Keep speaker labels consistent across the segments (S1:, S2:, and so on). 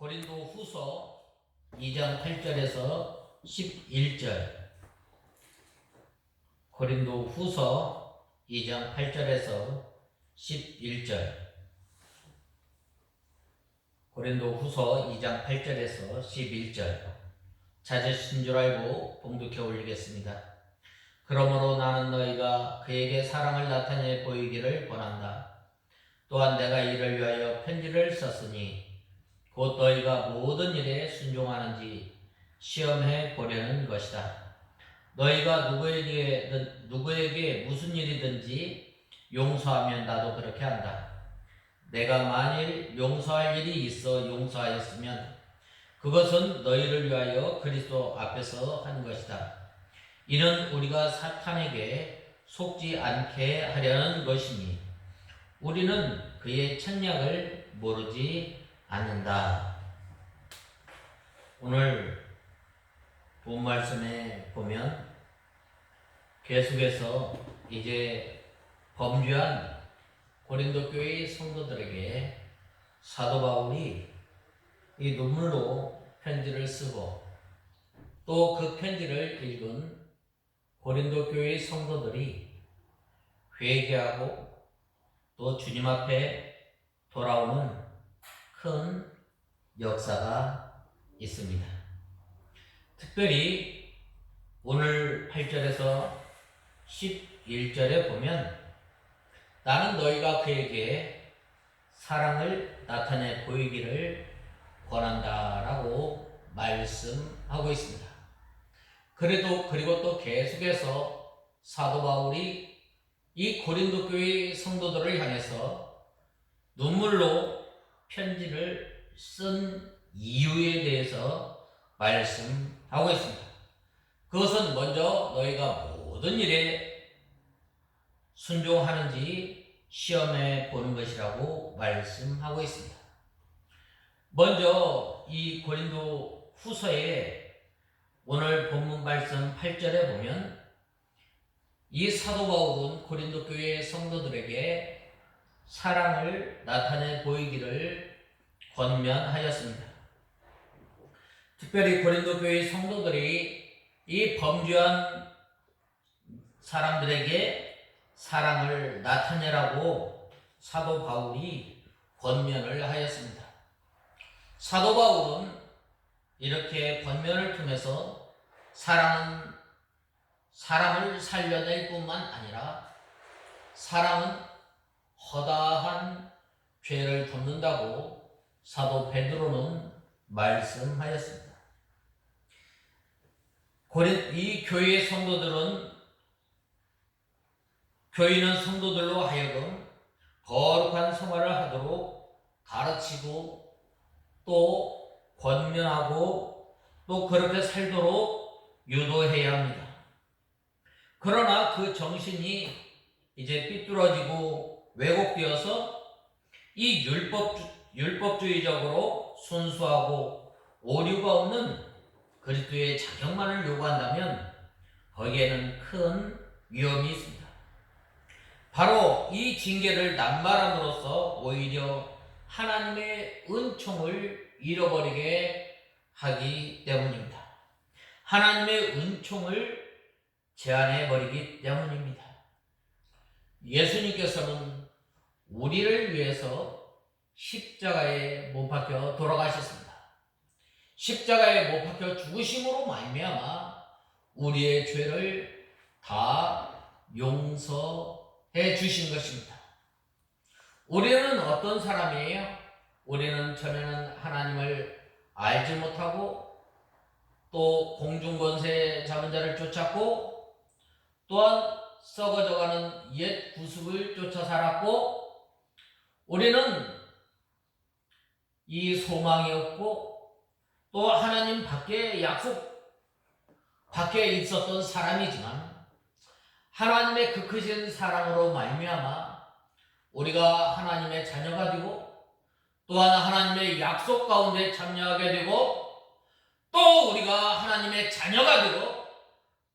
S1: 고린도 후서 2장 8절에서 11절. 고린도 후서 2장 8절에서 11절. 고린도 후서 2장 8절에서 11절. 찾으신 줄 알고 봉독해 올리겠습니다. 그러므로 나는 너희가 그에게 사랑을 나타내 보이기를 원한다. 또한 내가 이를 위하여 편지를 썼으니 곧 너희가 모든 일에 순종하는지 시험해 보려는 것이다. 너희가 누구에게 무슨 일이든지 용서하면 나도 그렇게 한다. 내가 만일 용서할 일이 있어 용서하였으면 그것은 너희를 위하여 그리스도 앞에서 한 것이다. 이는 우리가 사탄에게 속지 않게 하려는 것이니 우리는 그의 책략을 모르지 않는다. 오늘 본 말씀에 보면 계속해서 이제 범죄한 고린도 교회의 성도들에게 사도 바울이 이 눈물로 편지를 쓰고 또 그 편지를 읽은 고린도 교회의 성도들이 회개하고 또 주님 앞에 돌아오는 큰 역사가 있습니다. 특별히 오늘 8절에서 11절에 보면 나는 너희가 그에게 사랑을 나타내 보이기를 권한다라고 말씀하고 있습니다. 그리고 또 계속해서 사도 바울이 이 고린도 교회 성도들을 향해서 눈물로 편지를 쓴 이유에 대해서 말씀하고 있습니다. 그것은 먼저 너희가 모든 일에 순종하는지 시험해 보는 것이라고 말씀하고 있습니다. 먼저 이 고린도 후서에 오늘 본문 말씀 8절에 보면 이 사도 바울은 고린도 교회 성도들에게 사랑을 나타내 보이기를 권면하였습니다. 특별히 고린도 교회 성도들이 이 범죄한 사람들에게 사랑을 나타내라고 사도 바울이 권면을 하였습니다. 사도 바울은 이렇게 권면을 통해서 사랑은 사람을 살려낼 뿐만 아니라 사랑은 허다한 죄를 덮는다고 사도 베드로는 말씀하였습니다. 이 교회의 성도들은 교인은 성도들로 하여금 거룩한 생활을 하도록 가르치고 또 권면하고 또 그렇게 살도록 유도해야 합니다. 그러나 그 정신이 이제 삐뚤어지고 왜곡되어서 이 율법주의적으로 순수하고 오류가 없는 그리스도의 자격만을 요구한다면 거기에는 큰 위험이 있습니다. 바로 이 징계를 남발함으로써 오히려 하나님의 은총을 잃어버리게 하기 때문입니다. 하나님의 은총을 제한해버리기 때문입니다. 예수님께서는 우리를 위해서 십자가에 못 박혀 돌아가셨습니다. 십자가에 못 박혀 죽으심으로 말미암아 우리의 죄를 다 용서해 주신 것입니다. 우리는 어떤 사람이에요? 우리는 전에는 하나님을 알지 못하고 또 공중권세 잡은 자를 쫓았고 또한 썩어져가는 옛 구습을 쫓아 살았고 우리는 이 소망이 없고 또 하나님 밖에 약속 밖에 있었던 사람이지만 하나님의 그 크신 사랑으로 말미암아 우리가 하나님의 자녀가 되고 또한 하나님의 약속 가운데 참여하게 되고 또 우리가 하나님의 자녀가 되고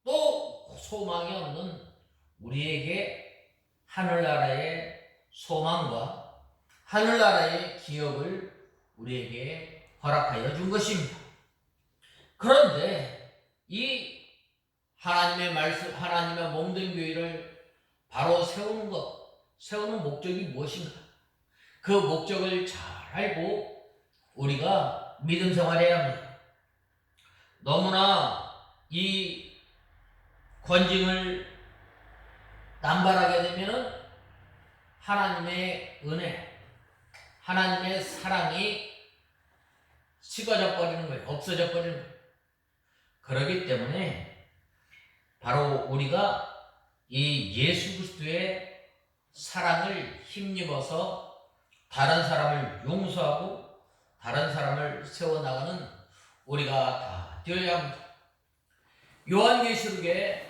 S1: 또 소망이 없는 우리에게 하늘나라의 소망과 하늘나라의 기업을 우리에게 허락하여 준 것입니다. 그런데 이 하나님의 말씀, 하나님의 몸된 교회를 바로 세우는 목적이 무엇인가? 그 목적을 잘 알고 우리가 믿음 생활해야 합니다. 너무나 이 권징을 남발하게 되면은 하나님의 은혜, 하나님의 사랑이 식어져 버리는 거예요. 없어져 버리는 거예요. 그렇기 때문에 바로 우리가 이 예수 그리스도의 사랑을 힘입어서 다른 사람을 용서하고 다른 사람을 세워나가는 우리가 다 되어야 합니다. 요한계시록에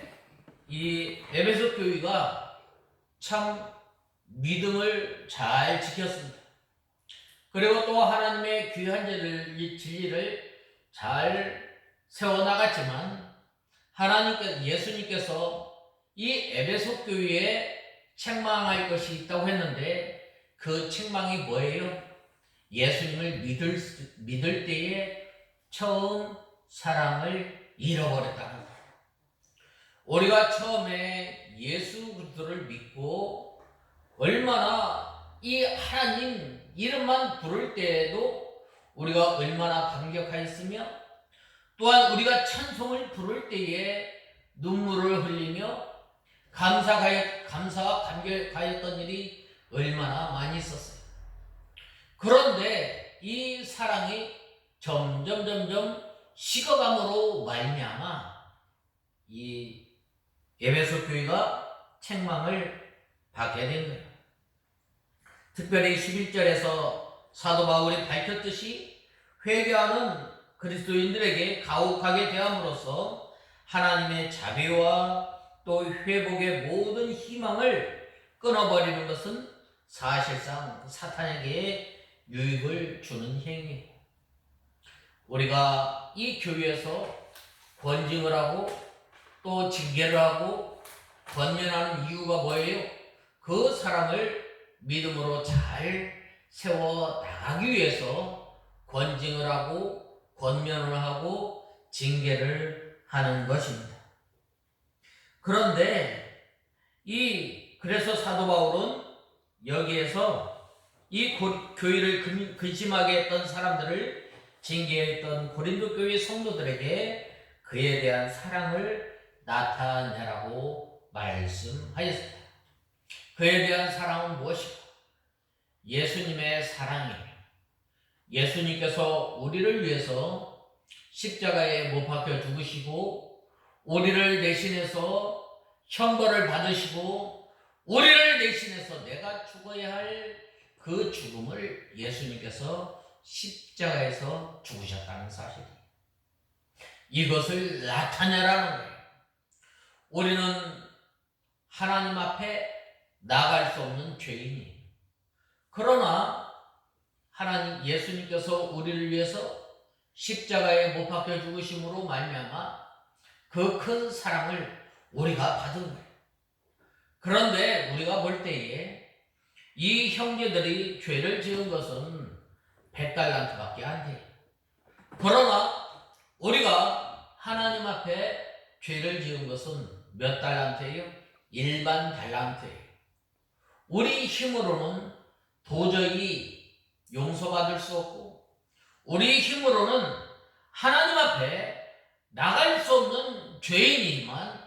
S1: 이 에베소 교회가 참 믿음을 잘 지켰습니다. 그리고 또 하나님의 귀한 진리를 잘 세워나갔지만 예수님께서 이 에베소 교회에 책망할 것이 있다고 했는데 그 책망이 뭐예요? 예수님을 믿을 때에 처음 사랑을 잃어버렸다는 거예요. 우리가 처음에 예수 그리스도를 믿고 얼마나 이 하나님 이름만 부를 때에도 우리가 얼마나 감격하였으며 또한 우리가 찬송을 부를 때에 눈물을 흘리며 감사와 감격하였던 일이 얼마나 많이 있었어요. 그런데 이 사랑이 점점 식어감으로 말미암아 이 에베소 교회가 책망을 받게 된 거예요. 특별히 11절에서 사도 바울이 밝혔듯이 회개하는 그리스도인들에게 가혹하게 대함으로써 하나님의 자비와 또 회복의 모든 희망을 끊어버리는 것은 사실상 사탄에게 유익을 주는 행위예요. 우리가 이 교회에서 권징을 하고 또 징계를 하고 권면하는 이유가 뭐예요? 그 사람을 믿음으로 잘 세워 나가기 위해서 권징을 하고 권면을 하고 징계를 하는 것입니다. 그런데 그래서 사도 바울은 여기에서 이 교회를 근심하게 했던 사람들을 징계했던 고린도 교회 성도들에게 그에 대한 사랑을 나타내라고 말씀하였습니다. 그에 대한 사랑은 무엇일까? 예수님의 사랑이에요. 예수님께서 우리를 위해서 십자가에 못 박혀 죽으시고 우리를 대신해서 형벌을 받으시고 우리를 대신해서 내가 죽어야 할 그 죽음을 예수님께서 십자가에서 죽으셨다는 사실이에요. 이것을 나타내라는 거예요. 우리는 하나님 앞에 나갈 수 없는 죄인이에요. 그러나 하나님 예수님께서 우리를 위해서 십자가에 못 박혀 죽으심으로 말미암아 그 큰 사랑을 우리가 받은 거예요. 그런데 우리가 볼 때에 이 형제들이 죄를 지은 것은 100달란트밖에 안 돼요. 그러나 우리가 하나님 앞에 죄를 지은 것은 몇 달란트예요? 일반 달란트예요. 우리 힘으로는 도저히 용서받을 수 없고 우리 힘으로는 하나님 앞에 나갈 수 없는 죄인이지만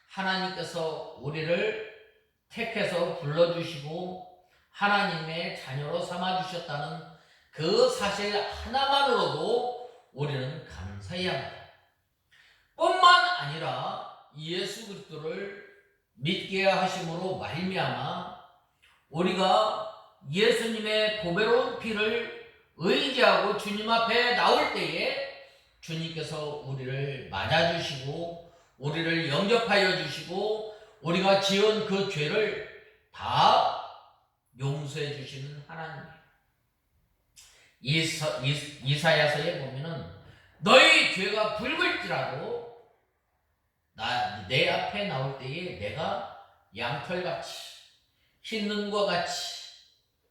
S1: 하나님께서 우리를 택해서 불러주시고 하나님의 자녀로 삼아주셨다는 그 사실 하나만으로도 우리는 감사해야 합니다. 뿐만 아니라 예수 그리스도를 믿게 하심으로 말미암아 우리가 예수님의 보배로운 피를 의지하고 주님 앞에 나올 때에 주님께서 우리를 맞아주시고 우리를 영접하여 주시고 우리가 지은 그 죄를 다 용서해 주시는 하나님. 이사야서에 보면은 너희 죄가 붉을지라도 내 앞에 나올 때에 내가 양털같이 흰 눈과 같이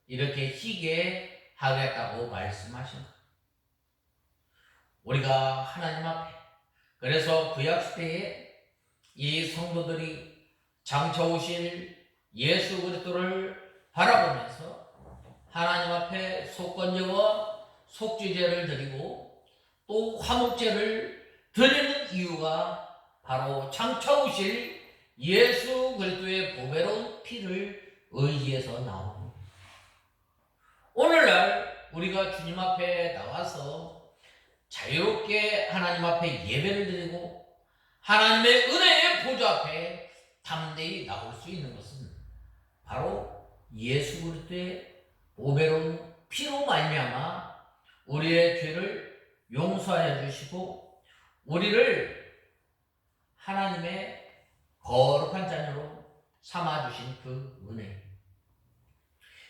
S1: 이렇게 희게 하겠다고 말씀하신 거예요. 우리가 하나님 앞에, 그래서 구약시대에 이 성도들이 장차 오실 예수 그리스도를 바라보면서 하나님 앞에 속건제와 속죄제를 드리고 또 화목제를 드리는 이유가 바로 장차 오실 예수 그리스도의 보배로운 피를 의지해서 나옵니다. 오늘날 우리가 주님 앞에 나와서 자유롭게 하나님 앞에 예배를 드리고 하나님의 은혜의 보좌 앞에 담대히 나올 수 있는 것은 바로 예수 그리스도의 보배로운 피로 말미암아 우리의 죄를 용서하여 주시고 우리를 하나님의 거룩한 자녀로 삼아주신 그 은혜.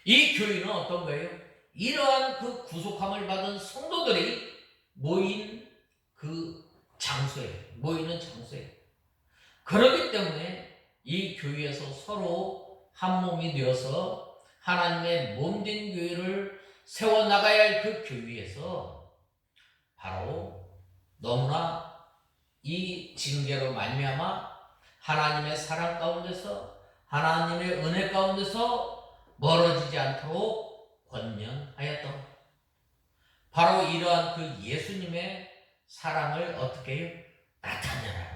S1: 이 교회는 어떤 거예요? 이러한 그 구속함을 받은 성도들이 모인 그 장소예요. 모이는 장소예요. 그렇기 때문에 이 교회에서 서로 한 몸이 되어서 하나님의 몸된 교회를 세워나가야 할 그 교회에서 바로 너무나 이 징계로 말미암아 하나님의 사랑 가운데서 하나님의 은혜 가운데서 멀어지지 않도록 권면하였던 바로 이러한 그 예수님의 사랑을 어떻게 해요? 나타내라.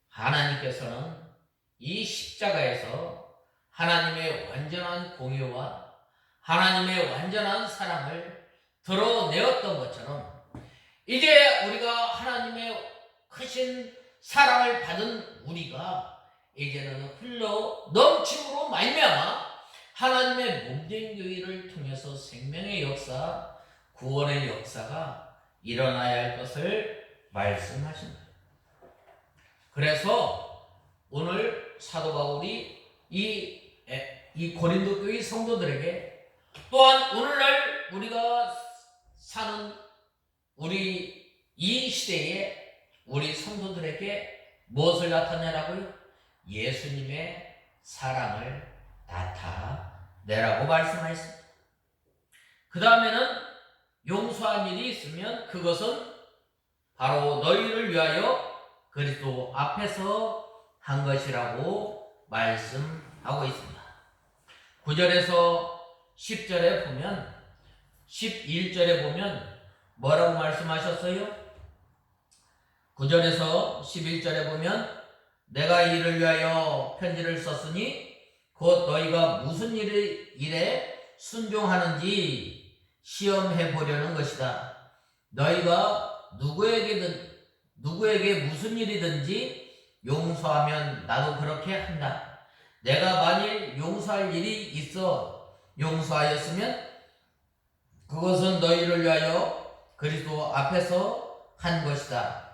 S1: 하나님께서는 이 십자가에서 하나님의 완전한 공의와 하나님의 완전한 사랑을 드러내었던 것처럼 이제 우리가 하나님의 크신 사랑을 받은 우리가 이제는 흘러 넘침으로 말미암아 하나님의 몸된 교회를 통해서 생명의 역사, 구원의 역사가 일어나야 할 것을 말씀하십니다. 그래서 오늘 사도 바울이 이 고린도 교회 성도들에게 또한 오늘날 우리가 사는 우리 이 시대에 우리 성도들에게 무엇을 나타내라고요? 예수님의 사랑을 나타내라고 말씀하셨습니다. 그 다음에는 용서한 일이 있으면 그것은 바로 너희를 위하여 그리스도 앞에서 한 것이라고 말씀하고 있습니다. 9절에서 10절에 보면 11절에 보면 뭐라고 말씀하셨어요? 9절에서 11절에 보면 내가 이를 위하여 편지를 썼으니 곧 너희가 무슨 일에 순종하는지 시험해 보려는 것이다. 너희가 누구에게 무슨 일이든지 용서하면 나도 그렇게 한다. 내가 만일 용서할 일이 있어 용서하였으면 그것은 너희를 위하여 그리스도 앞에서 한 것이다.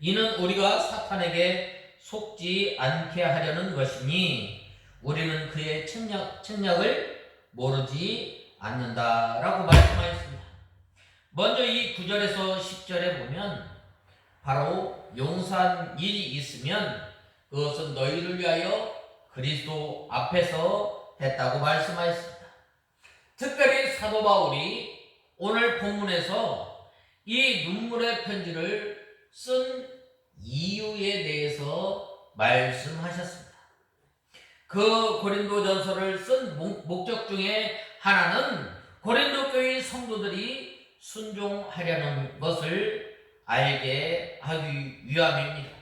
S1: 이는 우리가 사탄에게 속지 않게 하려는 것이니 우리는 그의 책략을 모르지 않는다라고 말씀하였습니다. 먼저 이 9절에서 10절에 보면 바로 용서한 일이 있으면 그것은 너희를 위하여 그리스도 앞에서 했다고 말씀하였습니다. 특별히 사도 바울이 오늘 본문에서 이 눈물의 편지를 쓴 이유에 대해서 말씀하셨습니다. 그 고린도전서를 쓴 목적 중에 하나는 고린도 교회 성도들이 순종하려는 것을 알게 하기 위함입니다.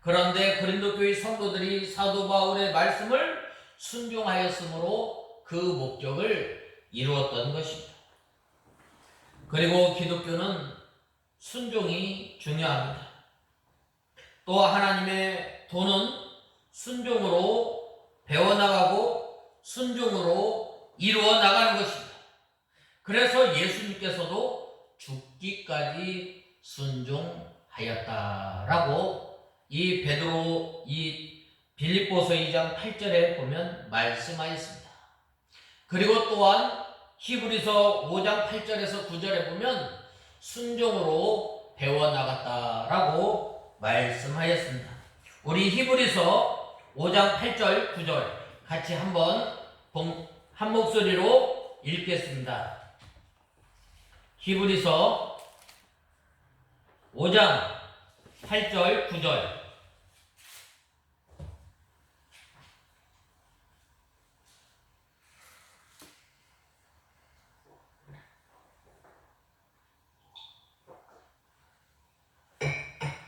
S1: 그런데 고린도 교회 성도들이 사도 바울의 말씀을 순종하였으므로 그 목적을 이루었던 것입니다. 그리고 기독교는 순종이 중요합니다. 또 하나님의 도는 순종으로 배워나가고 순종으로 이루어 나가는 것입니다. 그래서 예수님께서도 죽기까지 순종하였다라고 이 빌립보서 2장 8절에 보면 말씀하였습니다. 그리고 또한 히브리서 5장 8절에서 9절에 보면 순종으로 배워나갔다라고 말씀하였습니다. 우리 히브리서 5장 8절 9절 같이 한번 한 목소리로 읽겠습니다. 히브리서 5장 8절 9절.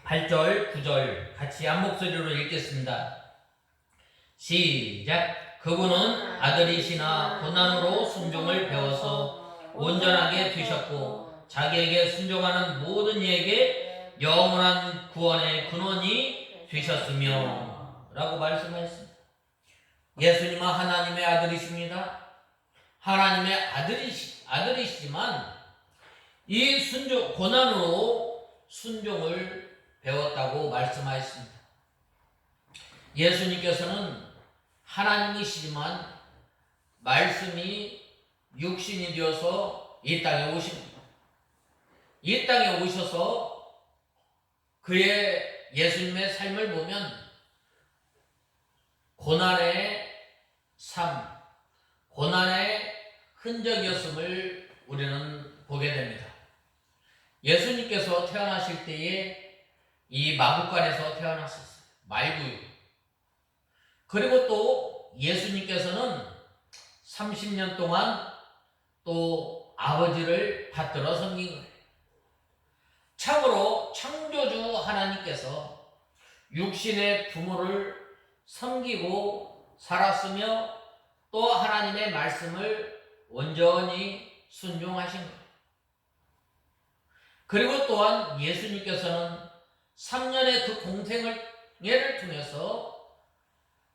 S1: 팔절 9절 같이 한 목소리로 읽겠습니다. 시작. 그분은 아들이시나 고난으로 순종을 배워서 온전하게 되셨고 자기에게 순종하는 모든 이에게 영원한 구원의 근원이 되셨으며 라고 말씀하셨습니다. 예수님은 하나님의 아들이십니다. 하나님의 아들이시지만 이 고난으로 순종을 배웠다고 말씀하셨습니다. 예수님께서는 하나님이시지만 말씀이 육신이 되어서 이 땅에 오십니다. 이 땅에 오셔서 그의 예수님의 삶을 보면 고난의 삶, 고난의 흔적이었음을 우리는 보게 됩니다. 예수님께서 태어나실 때에 이 마구간에서 태어났었어요. 말구유. 그리고 또 예수님께서는 30년 동안 또 아버지를 받들어 섬긴 거예요. 참으로 창조주 하나님께서 육신의 부모를 섬기고 살았으며 또 하나님의 말씀을 온전히 순종하신 거예요. 그리고 또한 예수님께서는 3년의 그 공생애를 통해서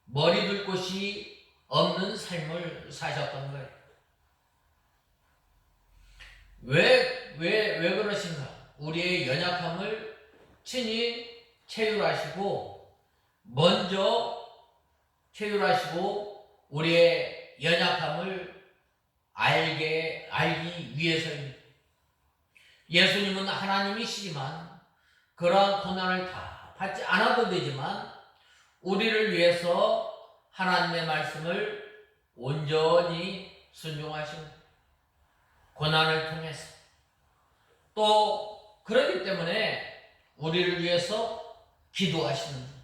S1: 머리 둘 곳이 없는 삶을 사셨던 거예요. 왜 그러신가? 우리의 연약함을 친히 체휼하시고 먼저 체휼하시고 우리의 연약함을 알기 위해서입니다. 예수님은 하나님이시지만 그러한 고난을 다 받지 않아도 되지만 우리를 위해서 하나님의 말씀을 온전히 순종하신 고난을 통해서 또 그렇기 때문에 우리를 위해서 기도하시는 분,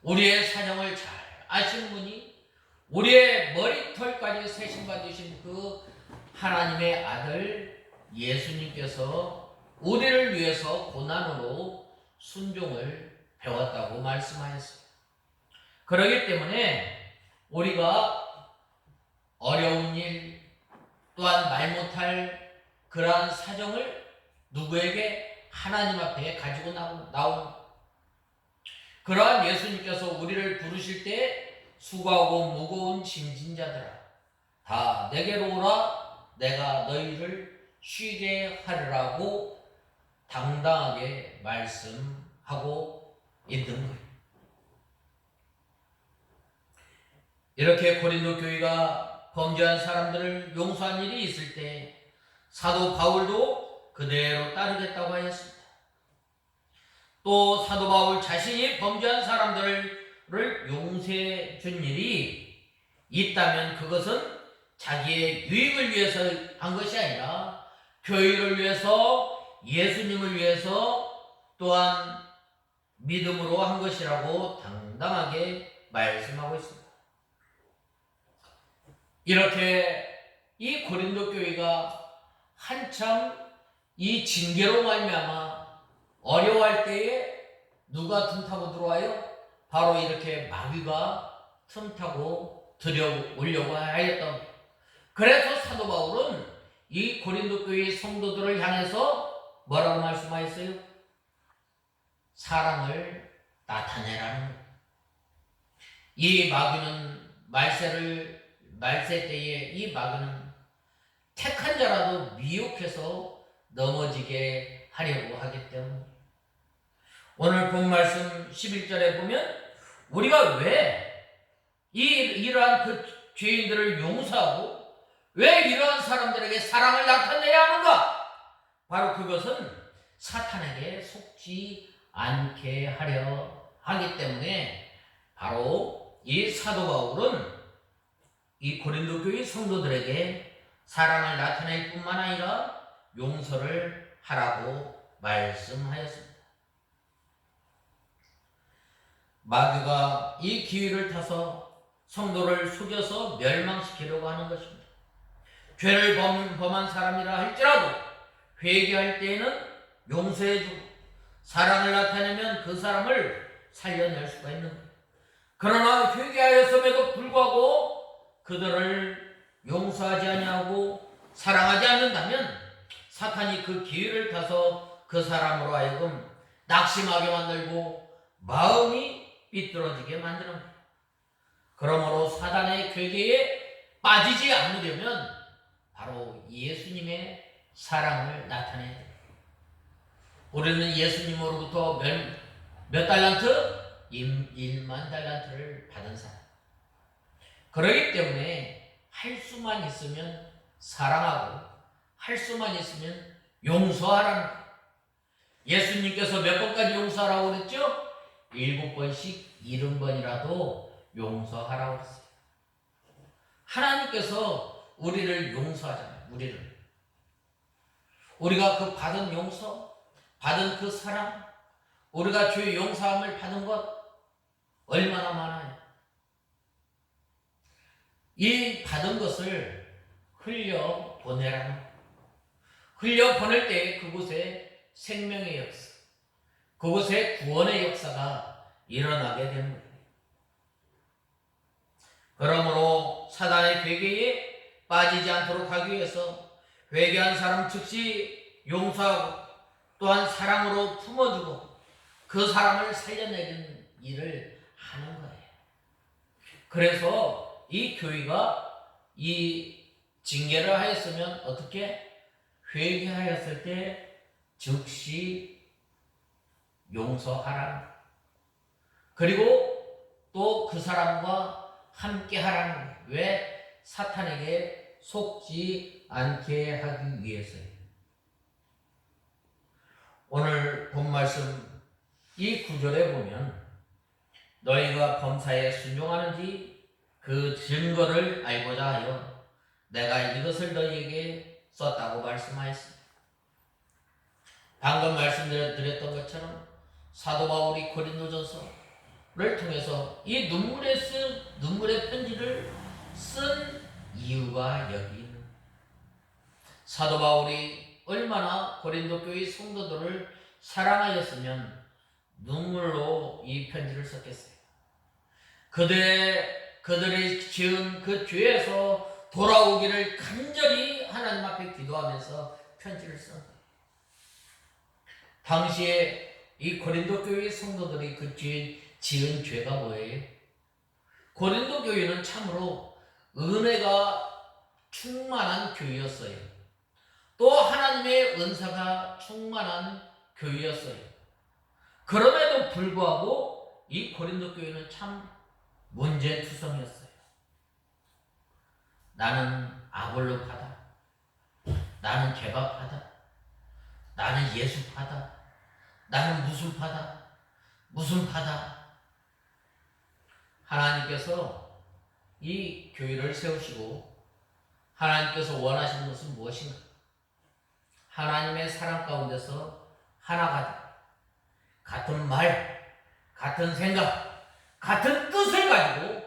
S1: 우리의 사정을 잘 아시는 분이 우리의 머리털까지 세심받으신 그 하나님의 아들 예수님께서 우리를 위해서 고난으로 순종을 배웠다고 말씀하셨어요. 그렇기 때문에 우리가 어려운 일 또한 말 못할 그러한 사정을 누구에게 하나님 앞에 가지고 나오는 그러한 예수님께서 우리를 부르실 때 수고하고 무거운 짐진 자들아 다 내게로 오라 내가 너희를 쉬게 하리라고 당당하게 말씀하고 있는 거예요. 이렇게 고린도 교회가 범죄한 사람들을 용서한 일이 있을 때 사도 바울도 그대로 따르겠다고 하였습니다. 또 사도 바울 자신이 범죄한 사람들을 용서해 준 일이 있다면 그것은 자기의 유익을 위해서 한 것이 아니라 교회를 위해서 예수님을 위해서 또한 믿음으로 한 것이라고 당당하게 말씀하고 있습니다. 이렇게 이 고린도 교회가 한참 이 징계로 말미암아 어려워할 때에 누가 틈타고 들어와요? 바로 이렇게 마귀가 틈타고 들여오려고 하였던. 그래서 사도 바울은 이 고린도 교회 성도들을 향해서 뭐라고 말씀하셨어요? 사랑을 나타내라는 거예요. 이 마귀는 말세 때에 이 마귀는 택한 자라도 미혹해서 넘어지게 하려고 하기 때문에 오늘 본 말씀 11절에 보면 우리가 왜 이러한 그 죄인들을 용서하고 왜 이러한 사람들에게 사랑을 나타내야 하는가? 바로 그것은 사탄에게 속지 않게 하려 하기 때문에 바로 이 사도 바울은 이 고린도 교회 성도들에게 사랑을 나타낼 뿐만 아니라 용서를 하라고 말씀하였습니다. 마귀가 이 기회를 타서 성도를 속여서 멸망시키려고 하는 것입니다. 죄를 범한 사람이라 할지라도 회개할 때에는 용서해주고 사랑을 나타내면 그 사람을 살려낼 수가 있는 거예요. 그러나 회개하였음에도 불구하고 그들을 용서하지 아니하고 사랑하지 않는다면 사탄이 그 기회를 타서 그 사람으로 하여금 낙심하게 만들고 마음이 삐뚤어지게 만드는 거예요. 그러므로 사단의 괴계에 빠지지 않으려면 바로 예수님의 사랑을 나타내야 돼요. 우리는 예수님으로부터 몇 달란트? 1만 달란트를 받은 사람. 그러기 때문에 할 수만 있으면 사랑하고 할 수만 있으면 용서하라는 거예요. 예수님께서 몇 번까지 용서하라고 그랬죠? 7번씩 70번이라도 용서하라고 그랬어요. 하나님께서 우리를 용서하잖아요. 우리가 그 받은 용서, 받은 그 사랑, 우리가 주의 용서함을 받은 것 얼마나 많아요. 이 받은 것을 흘려보내라는 거예요. 흘려보낼 때 그곳에 생명의 역사, 그곳에 구원의 역사가 일어나게 되는 거예요. 그러므로 사단의 괴계에 빠지지 않도록 하기 위해서 회개한 사람 즉시 용서하고 또한 사랑으로 품어주고 그 사람을 살려내는 일을 하는 거예요. 그래서 이 교회가 이 징계를 하였으면 어떻게? 회개하였을 때 즉시 용서하라는 거예요. 그리고 또 그 사람과 함께 하라는 거예요. 왜? 사탄에게 속지 않게 하기 위해서요. 오늘 본 말씀 이 구절에 보면 너희가 범사에 순종하는지 그 증거를 알고자 하여 내가 이것을 너희에게 썼다고 말씀하였습니다. 방금 말씀드렸던 것처럼 사도 바울이 고린도전서를 통해서 이 눈물의 편지를 쓴 이유가 여기 있는 거예요. 사도 바울이 얼마나 고린도 교회 성도들을 사랑하였으면 눈물로 이 편지를 썼겠어요. 그들이 지은 그 죄에서 돌아오기를 간절히 하나님 앞에 기도하면서 편지를 쓴 거예요. 당시에 이 고린도 교회 성도들이 그 지은 죄가 뭐예요? 고린도 교회는 참으로 은혜가 충만한 교회였어요. 또 하나님의 은사가 충만한 교회였어요. 그럼에도 불구하고 이 고린도 교회는 참 문제투성이었어요. 나는 아볼로파다. 나는 개바파다. 나는 예수파다. 나는 무슨 파다. 무슨 파다. 하나님께서 이 교회를 세우시고 하나님께서 원하시는 것은 무엇인가? 하나님의 사랑 가운데서 하나가 되고 같은 말, 같은 생각, 같은 뜻을 가지고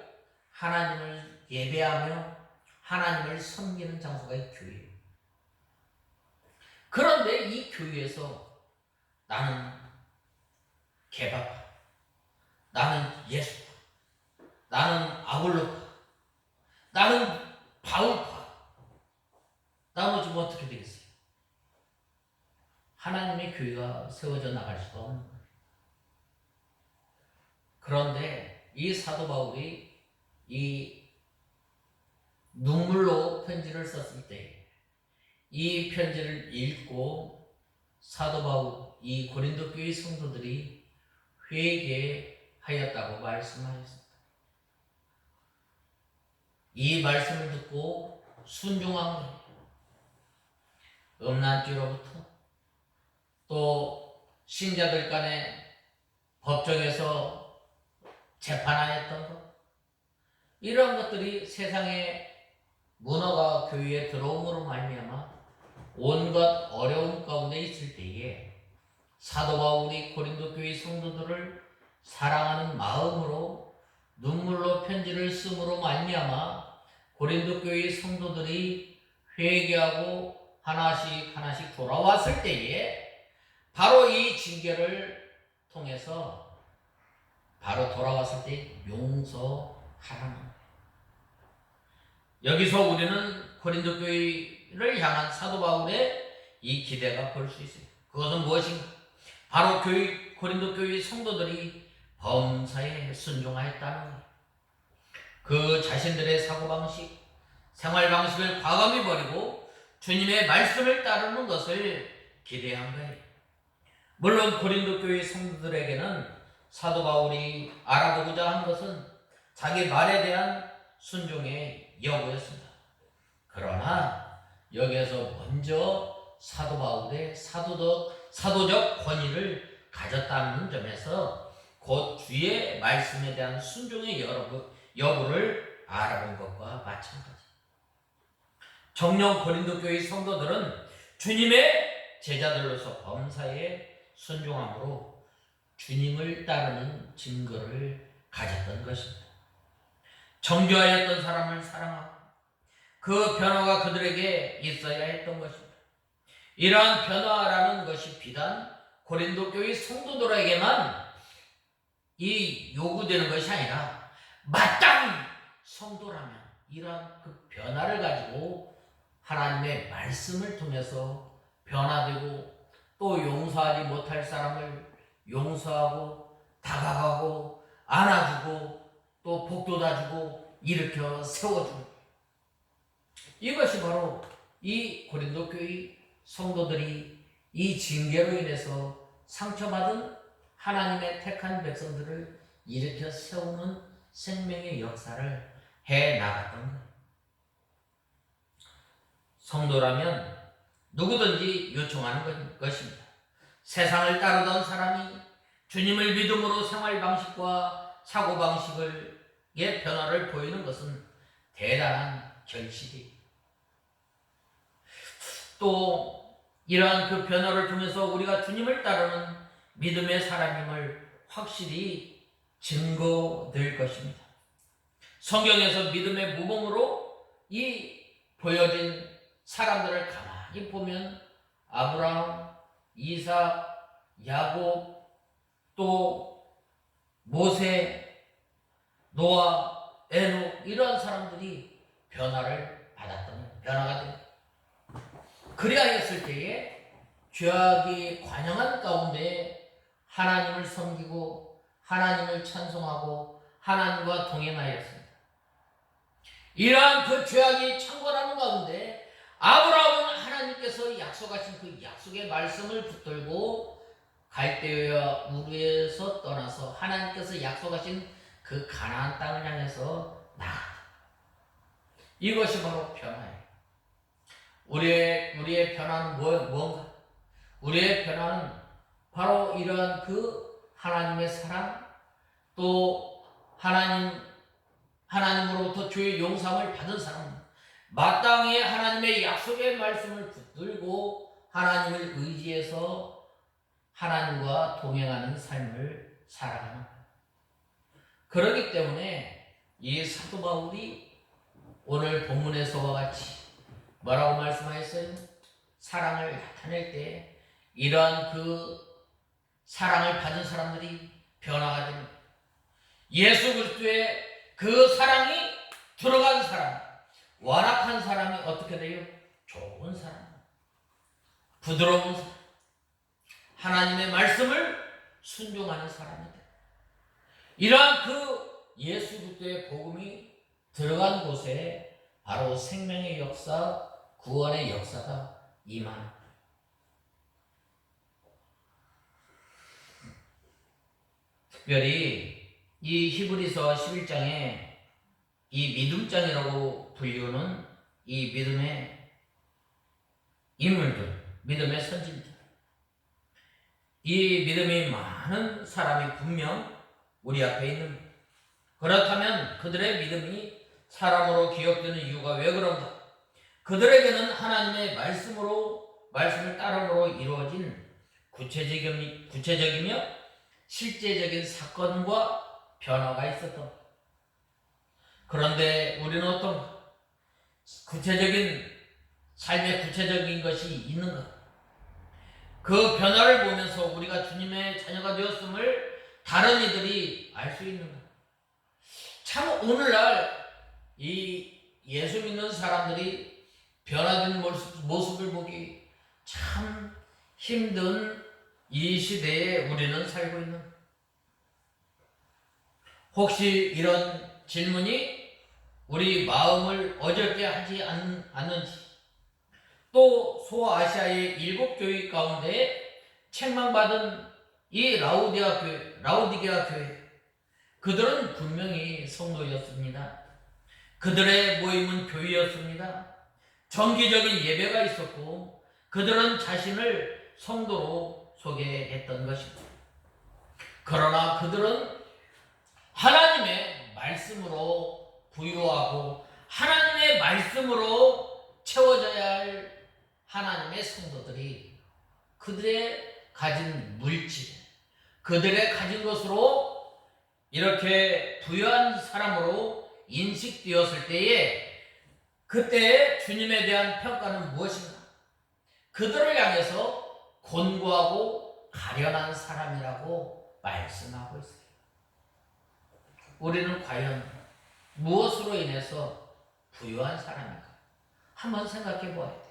S1: 하나님을 예배하며 하나님을 섬기는 장소가 이 교회예요. 그런데 이 교회에서 나는 개바파, 나는 예수파, 나는 아볼로파, 나는 바울파, 나머지 뭐 어떻게 되겠어요? 하나님의 교회가 세워져 나갈 수가 없는 거예요. 그런데 이 사도 바울이 이 눈물로 편지를 썼을 때 이 편지를 읽고 사도 바울, 이 고린도 교회 성도들이 회개하였다고 말씀하였습니다. 이 말씀을 듣고 순종한 거예요. 음란죄로부터 또 신자들 간에 법정에서 재판하였던 것, 이러한 것들이 세상의 문화가 교회에 들어옴으로 말미암아 온갖 어려움 가운데 있을 때에 사도 바울이 고린도 교회 성도들을 사랑하는 마음으로 눈물로 편지를 쓰므로 말미암아 고린도 교회 성도들이 회개하고 하나씩 돌아왔을 때에 바로 이 징계를 통해서 바로 돌아왔을 때 용서하라는 거예요. 여기서 우리는 고린도 교회를 향한 사도 바울의 이 기대가 볼 수 있어요. 그것은 무엇인가? 바로 고린도 교회 성도들이 범사에 순종하였다는 거예요. 그 자신들의 사고방식, 생활방식을 과감히 버리고 주님의 말씀을 따르는 것을 기대한 거예요. 물론 고린도 교회 성도들에게는 사도 바울이 알아보고자 한 것은 자기 말에 대한 순종의 여부였습니다. 그러나 여기에서 먼저 사도 바울의 사도적 권위를 가졌다는 점에서 곧 주의 말씀에 대한 순종의 여부를 알아본 것과 마찬가지. 정녕 고린도 교회 성도들은 주님의 제자들로서 범사에 순종함으로 주님을 따르는 증거를 가졌던 것입니다. 정죄하였던 사람을 사랑하고 그 변화가 그들에게 있어야 했던 것입니다. 이러한 변화라는 것이 비단 고린도 교회 성도들에게만 이 요구되는 것이 아니라 마땅히 성도라면 이러한 그 변화를 가지고 하나님의 말씀을 통해서 변화되고 또 용서하지 못할 사람을 용서하고 다가가고 안아주고 또 복돋아 주고 일으켜 세워주고, 이것이 바로 이 고린도 교회 성도들이 이 징계로 인해서 상처받은 하나님의 택한 백성들을 일으켜 세우는 생명의 역사를 해 나갔던 거예요. 성도라면 누구든지 요청하는 것입니다. 세상을 따르던 사람이 주님을 믿음으로 생활 방식과 사고 방식의 변화를 보이는 것은 대단한 결실이에요. 또 이러한 그 변화를 통해서 우리가 주님을 따르는 믿음의 사람임을 확실히 증거될 것입니다. 성경에서 믿음의 모범으로 이 보여진 사람들을 가만히 보면 아브라함, 이삭, 야곱, 또 모세, 노아, 에녹, 이러한 사람들이 변화를 받았던, 변화가 된, 그리하였을 때에 죄악이 관영한 가운데 하나님을 섬기고 하나님을 찬송하고 하나님과 동행하였습니다. 이러한 그 죄악이 창궐하는 가운데 아브라함은 하나님께서 약속하신 그 약속의 말씀을 붙들고 갈대아 우르에서 떠나서 하나님께서 약속하신 그 가나안 땅을 향해서 나아갔다. 이것이 바로 변화예요. 우리의 변화는 뭔가? 우리의 변화는 바로 이러한 그 하나님의 사랑, 또 하나님으로부터 죄의 용서함을 받은 사람, 마땅히 하나님의 약속의 말씀을 붙들고 하나님을 의지해서 하나님과 동행하는 삶을 살아가는 거예요. 그렇기 때문에 이 사도 바울이 오늘 본문에서와 같이 뭐라고 말씀하셨어요? 사랑을 나타낼 때 이러한 그 사랑을 받은 사람들이 변화가 됩니다. 예수 그리스도의 그 사랑이 들어간 사람, 완악한 사람이 어떻게 돼요? 좋은 사람, 부드러운 사람, 하나님의 말씀을 순종하는 사람이 돼요. 이러한 그 예수 그리스도의 복음이 들어간 곳에 바로 생명의 역사, 구원의 역사가 임하는. 특별히 이 히브리서 11장에 이 믿음장이라고 불리우는 이 믿음의 인물들, 믿음의 선진들, 이 믿음이 많은 사람이 분명 우리 앞에 있는, 그렇다면 그들의 믿음이 사람으로 기억되는 이유가 왜 그런가? 그들에게는 하나님의 말씀을 따름으로 이루어진 구체적이며 실제적인 사건과 변화가 있었던. 그런데 우리는 어떤 삶의 구체적인 것이 있는가? 그 변화를 보면서 우리가 주님의 자녀가 되었음을 다른 이들이 알 수 있는가? 참 오늘날 이 예수 믿는 사람들이 변화된 모습을 보기 참 힘든 이 시대에 우리는 살고 있는. 혹시 이런 질문이 우리 마음을 어렵게 하지 않는지, 또 소아시아의 7교회 가운데 책망받은 이 라우디게아 교회, 그들은 분명히 성도였습니다. 그들의 모임은 교회였습니다. 정기적인 예배가 있었고 그들은 자신을 성도로 소개했던 것입니다. 그러나 그들은 하나님의 말씀으로 부유하고 하나님의 말씀으로 채워져야 할 하나님의 성도들이 그들의 가진 물질, 그들의 가진 것으로 이렇게 부유한 사람으로 인식되었을 때에 그때 주님에 대한 평가는 무엇인가? 그들을 향해서 곤고하고 가련한 사람이라고 말씀하고 있어요. 우리는 과연 무엇으로 인해서 부유한 사람인가? 한번 생각해 보아야 돼요.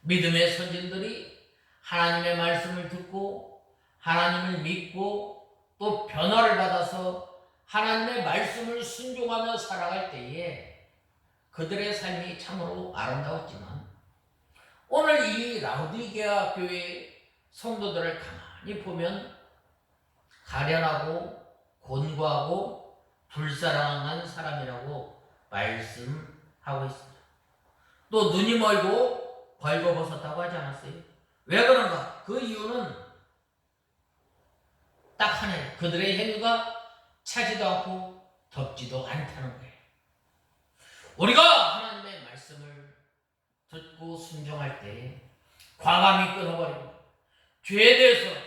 S1: 믿음의 선진들이 하나님의 말씀을 듣고 하나님을 믿고 또 변화를 받아서 하나님의 말씀을 순종하며 살아갈 때에 그들의 삶이 참으로 아름다웠지만 오늘 이 라우디게아 교회 성도들을 가만히 보면 가련하고 곤고하고 불사랑한 사람이라고 말씀하고 있습니다. 또 눈이 멀고 벌거벗었다고 하지 않았어요? 왜 그런가? 그 이유는 딱 하나예요. 그들의 행위가 차지도 않고 덥지도 않다는 거예요. 우리가 하나님의 말씀을 듣고 순종할 때 과감히 끊어버리고 죄에 대해서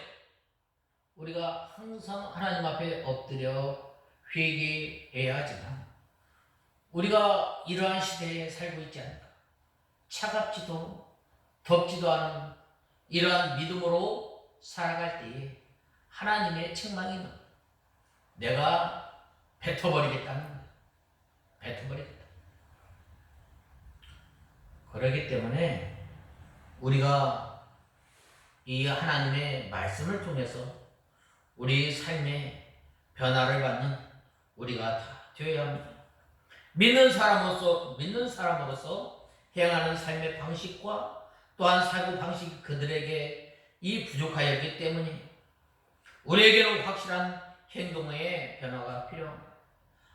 S1: 우리가 항상 하나님 앞에 엎드려 회개해야 하지만 우리가 이러한 시대에 살고 있지 않을까? 차갑지도 덥지도 않은 이러한 믿음으로 살아갈 때에 하나님의 책망이 내가 뱉어버리겠다는 거예요. 뱉어버리겠다. 그렇기 때문에 우리가 이 하나님의 말씀을 통해서 우리 삶의 변화를 받는 우리가 다 되어야 합니다. 믿는 사람으로서 행하는 삶의 방식과 또한 사고 방식이 그들에게 이 부족하였기 때문에 우리에게는 확실한 행동의 변화가 필요합니다.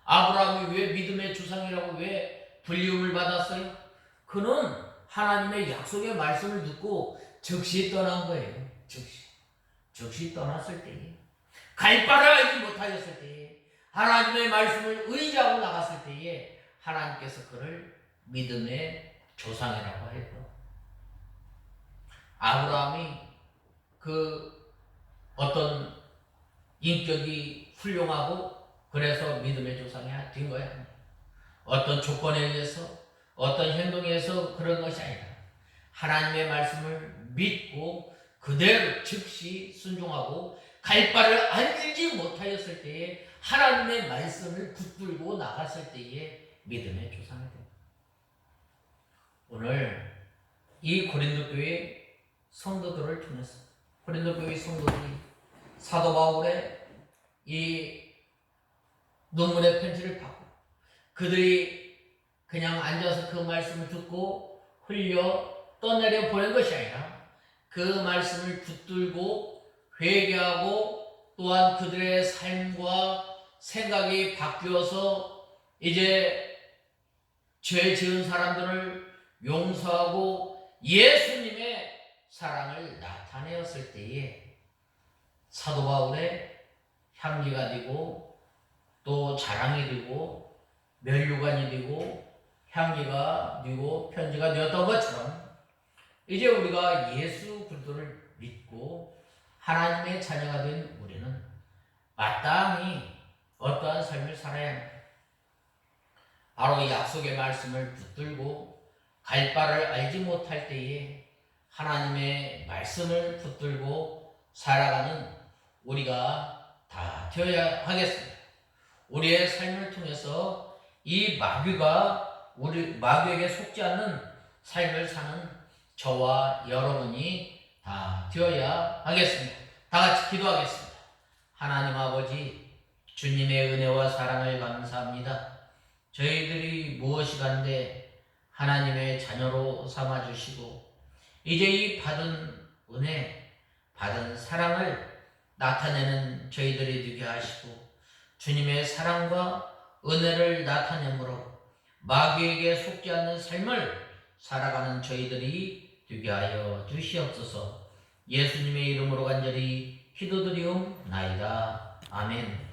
S1: 아브라함이 왜 믿음의 조상이라고 왜 불리움을 받았어요? 그는 하나님의 약속의 말씀을 듣고 즉시 떠난 거예요. 즉시 떠났을 때에 갈 바를 알지 못하였을 때에 하나님의 말씀을 의지하고 나갔을 때에 하나님께서 그를 믿음의 조상이라고 했던. 아브라함이 그 어떤 인격이 훌륭하고 그래서 믿음의 조상이 된 거야. 어떤 조건에 의해서 어떤 행동에 의해서 그런 것이 아니라 하나님의 말씀을 믿고 그대로 즉시 순종하고 갈 바를 알지 못하였을 때에 하나님의 말씀을 붙들고 나갔을 때에 믿음의 조상이 됩니다. 오늘 이 고린도 교회 성도들을 통해서 고린도 교회 성도들이 사도 바울의 이 논문의 편지를 받고 그들이 그냥 앉아서 그 말씀을 듣고 흘려 떠내려 보낸 것이 아니라 그 말씀을 붙들고 회개하고 또한 그들의 삶과 생각이 바뀌어서 이제 죄 지은 사람들을 용서하고 예수님의 사랑을 나타내었을 때에 사도 바울의 향기가 되고 또 자랑이 되고 면류관이 되고 향기가 되고 편지가 되었던 것처럼 이제 우리가 예수 그리스도를 믿고 하나님의 자녀가 된 우리는 마땅히 어떠한 삶을 살아야 합니다. 바로 약속의 말씀을 붙들고 갈 바를 알지 못할 때에 하나님의 말씀을 붙들고 살아가는 우리가 다 되어야 하겠습니다. 우리의 삶을 통해서 이 마귀에게 속지 않는 삶을 사는 저와 여러분이 다 되어야 하겠습니다. 다 같이 기도하겠습니다. 하나님 아버지, 주님의 은혜와 사랑을 감사합니다. 저희들이 무엇이간데 하나님의 자녀로 삼아주시고 이제 이 받은 은혜, 받은 사랑을 나타내는 저희들이 되게 하시고 주님의 사랑과 은혜를 나타내므로 마귀에게 속지 않는 삶을 살아가는 저희들이 되게 하여 주시옵소서. 예수님의 이름으로 간절히 기도드리옵나이다. 아멘.